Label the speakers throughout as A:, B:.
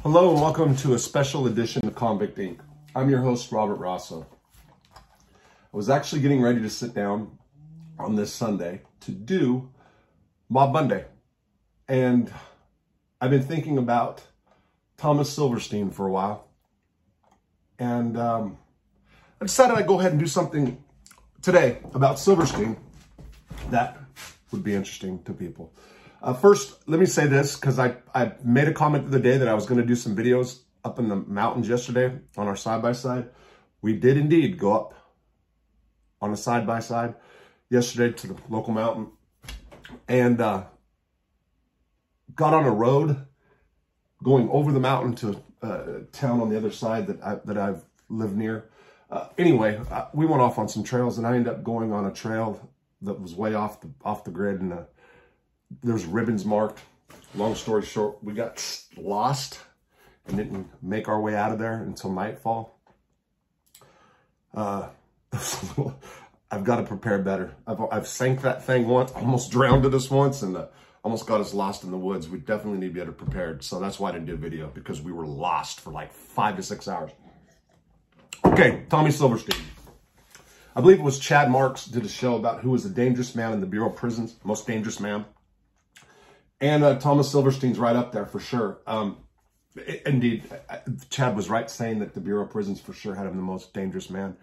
A: Hello and welcome to a special edition of Convict Inc. I'm your host, Robert Rosso. I was actually getting ready to sit down on this Sunday to do Mob Monday. And I've been thinking about Thomas Silverstein for a while. And I decided I'd go ahead and do something today about Silverstein that would be interesting to people. First, let me say this, because I made a comment the other day that I was going to do some videos up in the mountains yesterday on our side-by-side. We did indeed go up on a side-by-side yesterday to the local mountain and got on a road going over the mountain to a town on the other side that I've lived near. Anyway, we went off on some trails, and I ended up going on a trail that was way off the grid, and there's ribbons marked. Long story short, we got lost and didn't make our way out of there until nightfall. I've got to prepare better. I've sank that thing once, almost drowned us once, and almost got us lost in the woods. We definitely need to be better prepared. So that's why I didn't do a video, because we were lost for like 5 to 6 hours. Okay, Tommy Silverstein. I believe it was Chad Marks did a show about who was the dangerous man in the Bureau of Prisons, most dangerous man. And Thomas Silverstein's right up there for sure. Indeed, Chad was right saying that the Bureau of Prisons for sure had him the most dangerous man.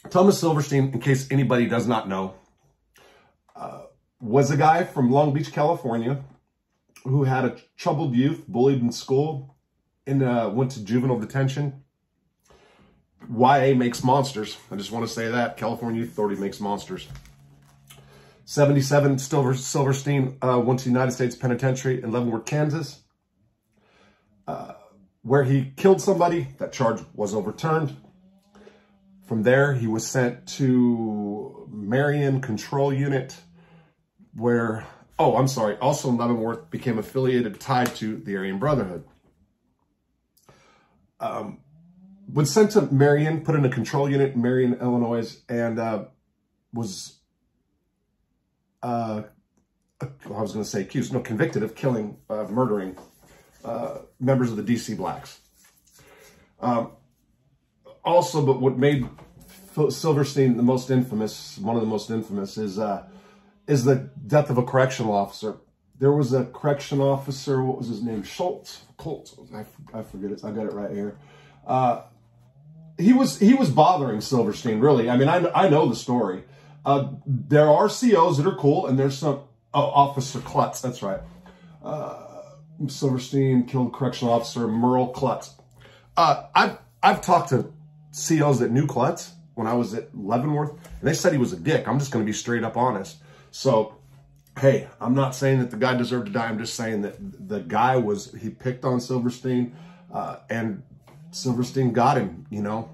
A: Thomas Silverstein, in case anybody does not know, was a guy from Long Beach, California, who had a troubled youth, bullied in school, and went to juvenile detention. YA makes monsters. I just want to say that. California Youth Authority makes monsters. 77, Silverstein went to the United States Penitentiary in Leavenworth, Kansas, where he killed somebody. That charge was overturned. From there, he was sent to Marion Control Unit, where, also in Leavenworth, became affiliated, tied to the Aryan Brotherhood. Was sent to Marion, put in a control unit in Marion, Illinois, and was convicted of killing, murdering members of the DC Blacks. Also, but what made Silverstein the most infamous, one of the most infamous, is the death of a correctional officer. There was a correction officer, what was his name? Colts. I forget it. I got it right here. He was bothering Silverstein, really. I mean, I know the story. There are COs that are cool, and there's some... Oh, Officer Klutz, that's right. Silverstein killed correctional officer Merle Klutz. I've talked to COs that knew Klutz when I was at Leavenworth, and they said he was a dick. I'm just going to be straight up honest. So, hey, I'm not saying that the guy deserved to die. I'm just saying that the guy he picked on Silverstein, and Silverstein got him, you know.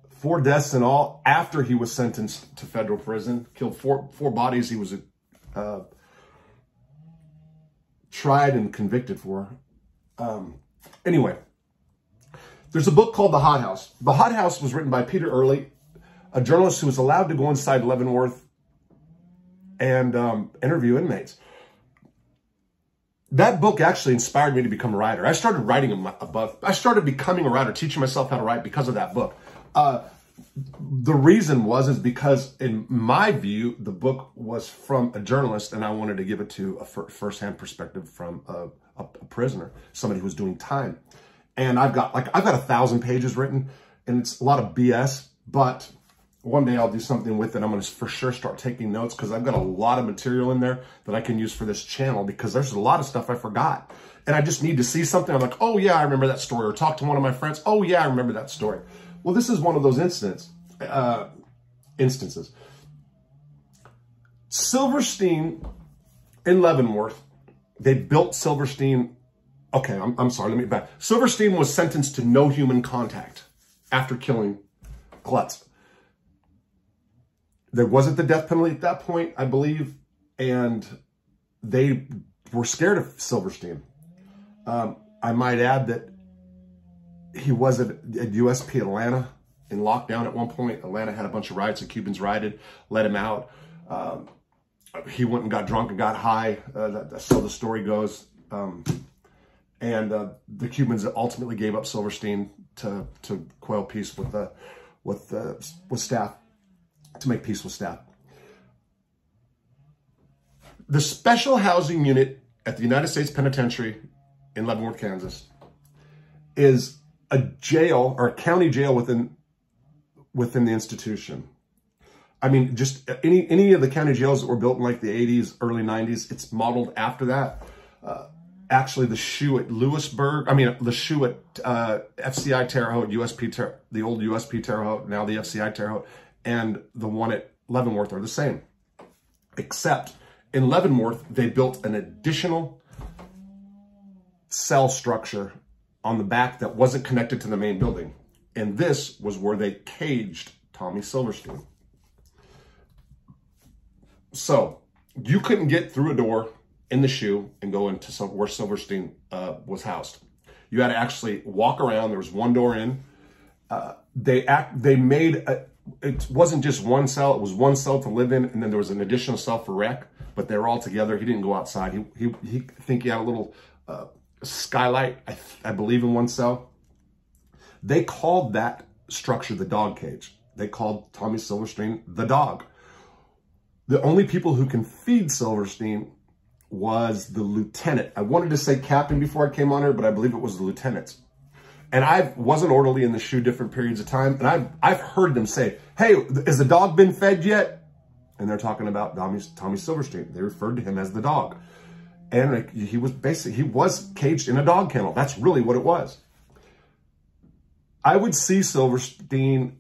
A: 4 deaths in all after he was sentenced to federal prison. Killed four bodies he was tried and convicted for. Anyway, there's a book called The Hot House. The Hot House was written by Peter Early, a journalist who was allowed to go inside Leavenworth and interview inmates. That book actually inspired me to become a writer. I started writing I started becoming a writer, teaching myself how to write because of that book. The reason is because, in my view, the book was from a journalist, and I wanted to give it to a first-hand perspective from a prisoner, somebody who's doing time. And I've got 1,000 pages written, and it's a lot of BS, but one day I'll do something with it. I'm going to for sure start taking notes, because I've got a lot of material in there that I can use for this channel, because there's a lot of stuff I forgot. And I just need to see something. I'm like, oh, yeah, I remember that story. Or talk to one of my friends. Oh, yeah, I remember that story. Well, this is one of those instances. Silverstein in Leavenworth, they built Silverstein. Okay, I'm sorry, let me back. Silverstein was sentenced to no human contact after killing Klutz. There wasn't the death penalty at that point, I believe, and they were scared of Silverstein. I might add that he was at USP Atlanta in lockdown at one point. Atlanta had a bunch of riots. The Cubans rioted, let him out. He went and got drunk and got high. So the story goes. And the Cubans ultimately gave up Silverstein to quell peace with staff, to make peace with staff. The Special Housing Unit at the United States Penitentiary in Leavenworth, Kansas, is a jail, or a county jail within the institution. I mean, just any of the county jails that were built in like the 80s, early 90s, it's modeled after that. Actually, the SHU at Lewisburg, the SHU at FCI Terre Haute, the old USP Terre Haute, now the FCI Terre Haute, and the one at Leavenworth are the same. Except in Leavenworth, they built an additional cell structure on the back that wasn't connected to the main building. And this was where they caged Tommy Silverstein. So you couldn't get through a door in the SHU and go into where Silverstein was housed. You had to actually walk around. There was one door in. It wasn't just one cell. It was one cell to live in, and then there was an additional cell for rec. But they were all together. He didn't go outside. He think he had a little skylight, I believe, in one cell. They called that structure the dog cage. They called Tommy Silverstein the dog. The only people who can feed Silverstein was the lieutenant. I wanted to say captain before I came on here, but I believe it was the lieutenants. And I was an orderly in the SHU different periods of time, and I've heard them say, "Hey, has the dog been fed yet?" And they're talking about Tommy Silverstein. They referred to him as the dog. And he was caged in a dog kennel. That's really what it was. I would see Silverstein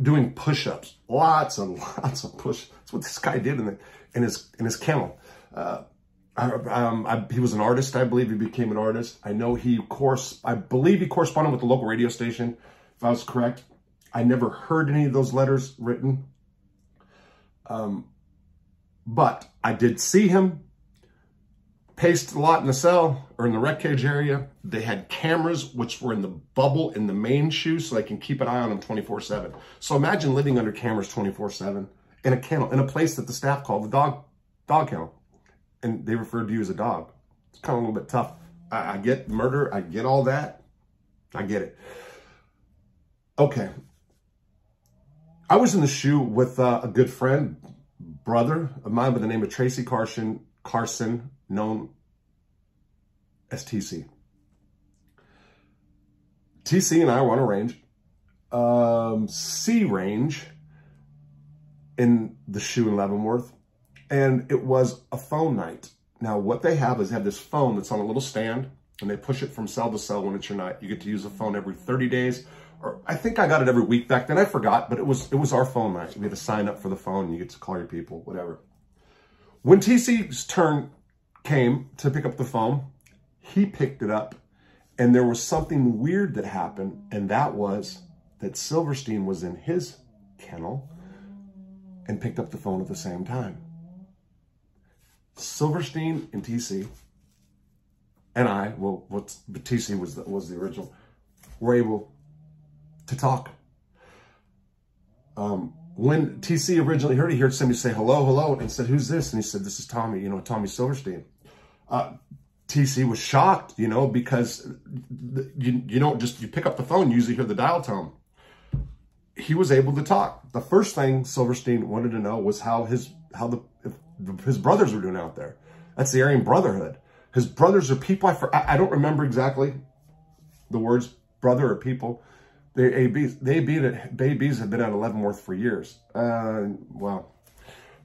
A: doing push-ups, lots and lots of push. That's what this guy did in his kennel. He was an artist, I believe. He became an artist. I know I believe he corresponded with the local radio station, if I was correct. I never heard any of those letters written. But I did see him paced a lot in the cell or in the rec cage area. They had cameras, which were in the bubble in the main SHU, so they can keep an eye on him 24/7. So imagine living under cameras 24/7 in a kennel, in a place that the staff called the dog kennel. And they referred to you as a dog. It's kind of a little bit tough. I get murder. I get all that. I get it. Okay. I was in the SHU with a good friend, brother of mine by the name of Tracy Carson, known as TC. TC and I were on a range, C range in the SHU in Leavenworth, and it was a phone night. Now, what they have is this phone that's on a little stand, and they push it from cell to cell when it's your night. You get to use the phone every 30 days. Or I think I got it every week back then. I forgot, but it was our phone night. We had to sign up for the phone, and you get to call your people, whatever. When TC's turn came to pick up the phone, he picked it up, and there was something weird that happened, and that was that Silverstein was in his kennel and picked up the phone at the same time. Silverstein and TC and I, but TC was the original, were able to talk. When TC originally heard it, he heard somebody say, "Hello, hello," and said, "Who's this?" And he said, "This is Tommy, Tommy Silverstein." TC was shocked, because you don't just, you pick up the phone, you usually hear the dial tone. He was able to talk. The first thing Silverstein wanted to know was if his brothers were doing out there. That's the Aryan Brotherhood. His brothers are people, I don't remember exactly the words brother or people. The ABs have been out of Leavenworth for years. There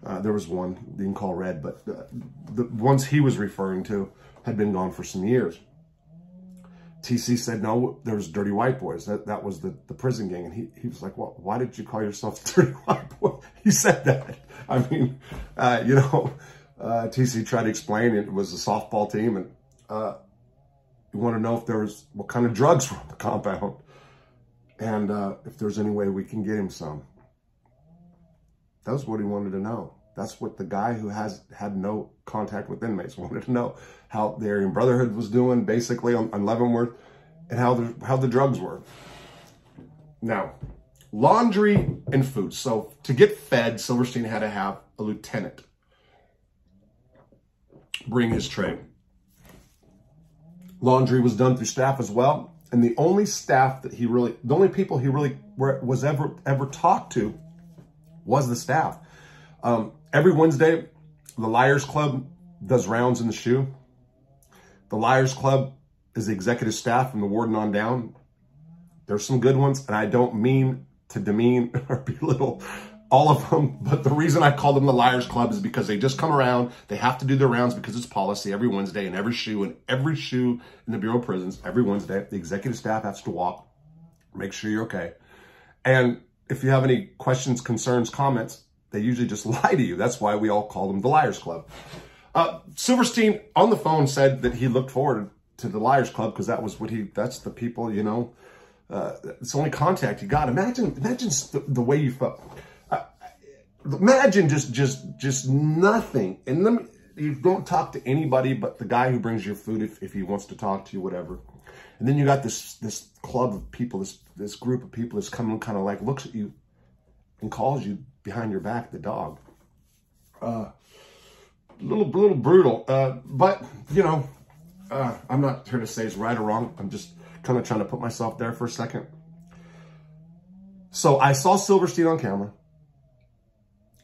A: was one you can call Red, but the ones he was referring to had been gone for some years. TC said, no, there was Dirty White Boys. That was the prison gang. And he was like, well, why did you call yourself Dirty White Boy? He said that. I mean, TC tried to explain it was a softball team. And you want to know what kind of drugs were on the compound. And if there's any way we can get him some. That's what he wanted to know. That's what the guy who had no contact with inmates wanted to know. How the Aryan Brotherhood was doing, basically, on Leavenworth, and how the drugs were. Now, laundry and food. So to get fed, Silverstein had to have a lieutenant bring his tray. Laundry was done through staff as well. And the only people he really was ever talked to was the staff. Every Wednesday, the Liars Club does rounds in the shoe. The Liars Club is the executive staff from the warden on down. There's some good ones, and I don't mean to demean or belittle all of them, but the reason I call them the Liars Club is because they just come around. They have to do their rounds because it's policy every Wednesday, and every shoe in the Bureau of Prisons, every Wednesday, the executive staff has to walk, make sure you're okay. And if you have any questions, concerns, comments, they usually just lie to you. That's why we all call them the Liars Club. Silverstein on the phone said that he looked forward to the Liars Club because that's the people, you know, it's the only contact you got. Imagine the way you felt. Imagine just nothing. And you don't talk to anybody but the guy who brings your food if he wants to talk to you, whatever. And then you got this club of people, this group of people that's coming, kind of like looks at you and calls you behind your back the dog. Little brutal. But, you know, I'm not here to say it's right or wrong. I'm just kind of trying to put myself there for a second. So I saw Silverstein on camera.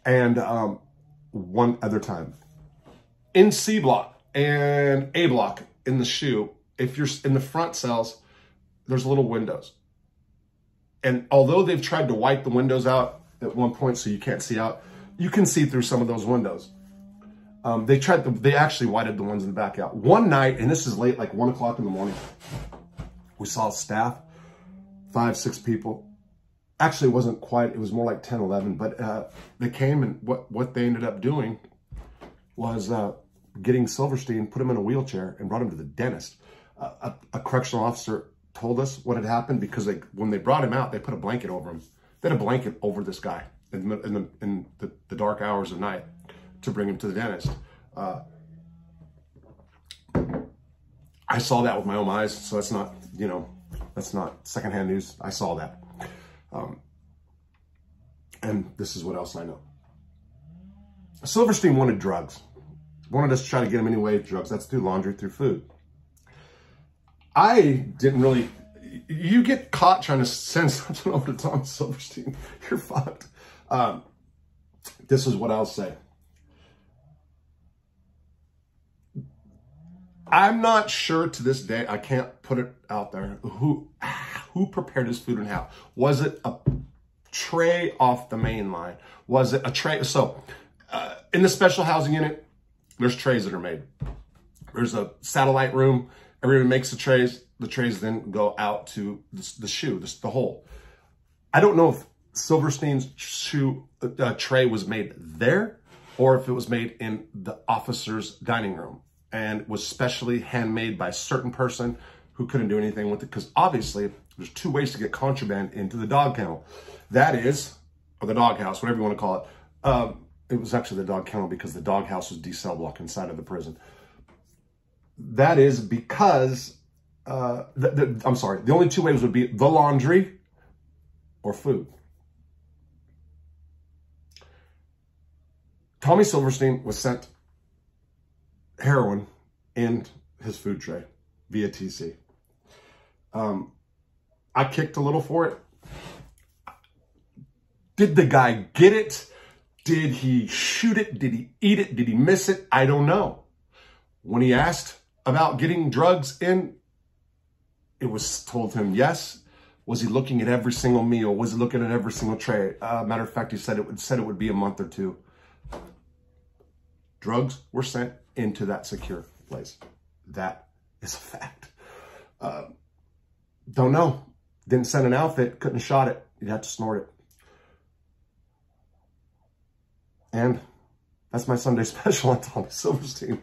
A: And one other time. In C block and A block in the shoe, if you're in the front cells, there's little windows. And although they've tried to wipe the windows out at one point so you can't see out, you can see through some of those windows. They actually whited the ones in the back out. One night, and this is late, like 1 o'clock in the morning, we saw staff, 5, 6 people. Actually, it wasn't quite, it was more like 10, 11, but they came, and what they ended up doing was getting Silverstein, put him in a wheelchair, and brought him to the dentist. A correctional officer told us what had happened because when they brought him out, they put a blanket over him. They had a blanket over this guy in the dark hours of night to bring him to the dentist. I saw that with my own eyes, so that's not, you know, that's not secondhand news. I saw that. And this is what else I know. Silverstein wanted drugs. Wanted us to try to get him any way of drugs. That's through laundry, through food. I didn't really... You get caught trying to send something over to Tom Silverstein, you're fucked. This is what I'll say. I'm not sure to this day, I can't put it out there, who prepared his food and how. Was it a tray off the main line? Was it a tray? So in the special housing unit, there's trays that are made. There's a satellite room. Everyone makes the trays. The trays then go out to the shoe, the hole. I don't know if Silverstein's shoe tray was made there or if it was made in the officer's dining room and was specially handmade by a certain person who couldn't do anything with it. Because obviously there's 2 ways to get contraband into the dog kennel. That is, or the dog house, whatever you want to call it. It was actually the dog kennel because the dog house was D-cell block inside of the prison. That is because, I'm sorry, the only 2 ways would be the laundry or food. Tommy Silverstein was sent heroin in his food tray via TC. I kicked a little for it. Did the guy get it? Did he shoot it? Did he eat it? Did he miss it? I don't know. When he asked about getting drugs in, it was told him yes. Was he looking at every single meal? Was he looking at every single tray? Matter of fact, he said it would be a month or 2. Drugs were sent into that secure place. That is a fact. Don't know. Didn't send an outfit. Couldn't have shot it. You'd have to snort it. And that's my Sunday special on Tommy Silverstein.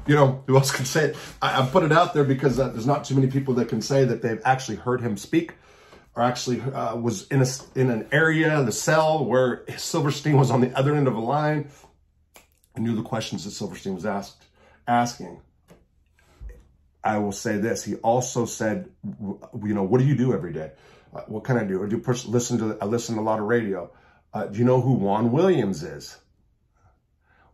A: You know, who else can say it? I put it out there because there's not too many people that can say that they've actually heard him speak or actually was in an area, the cell, where Silverstein was on the other end of a line. I knew the questions that Silverstein was asking. I will say this. He also said, you know, what do you do every day? What can I do? I listen to a lot of radio. Do you know who Juan Williams is?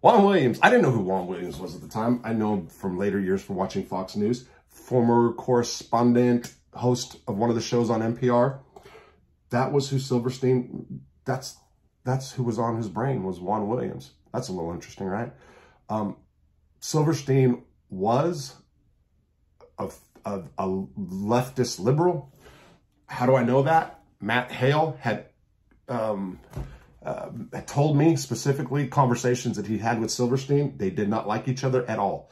A: Juan Williams. I didn't know who Juan Williams was at the time. I know him from later years from watching Fox News. Former correspondent, host of one of the shows on NPR. That was who Silverstein, that's who was on his brain, was Juan Williams. That's a little interesting, right? Silverstein was a leftist liberal. How do I know that? Matt Hale had told me specifically conversations that he had with Silverstein. They did not like each other at all.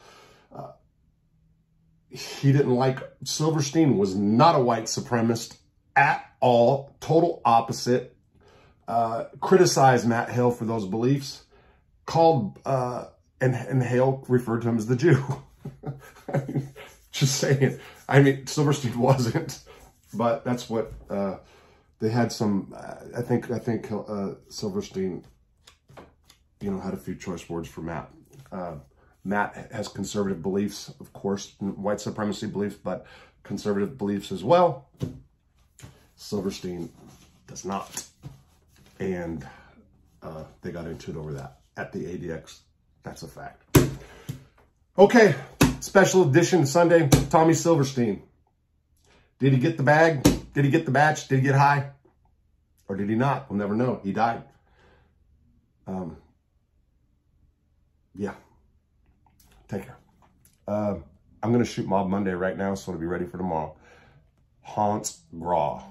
A: He didn't like, Silverstein was not a white supremacist at all, total opposite. Criticized Matt Hale for those beliefs. Called, and Hale referred to him as the Jew. I mean, just saying. I mean, Silverstein wasn't, but that's what, they had some, I think Silverstein, you know, had a few choice words for Matt. Matt has conservative beliefs, of course, white supremacy beliefs, but conservative beliefs as well. Silverstein does not. And they got into it over that at the ADX. That's a fact. Okay, special edition Sunday, Tommy Silverstein. Did he get the bag? Did he get the batch? Did he get high? Or did he not? We'll never know. He died. Yeah. Take care. I'm going to shoot Mob Monday right now, so it'll be ready for tomorrow. Hans Gras.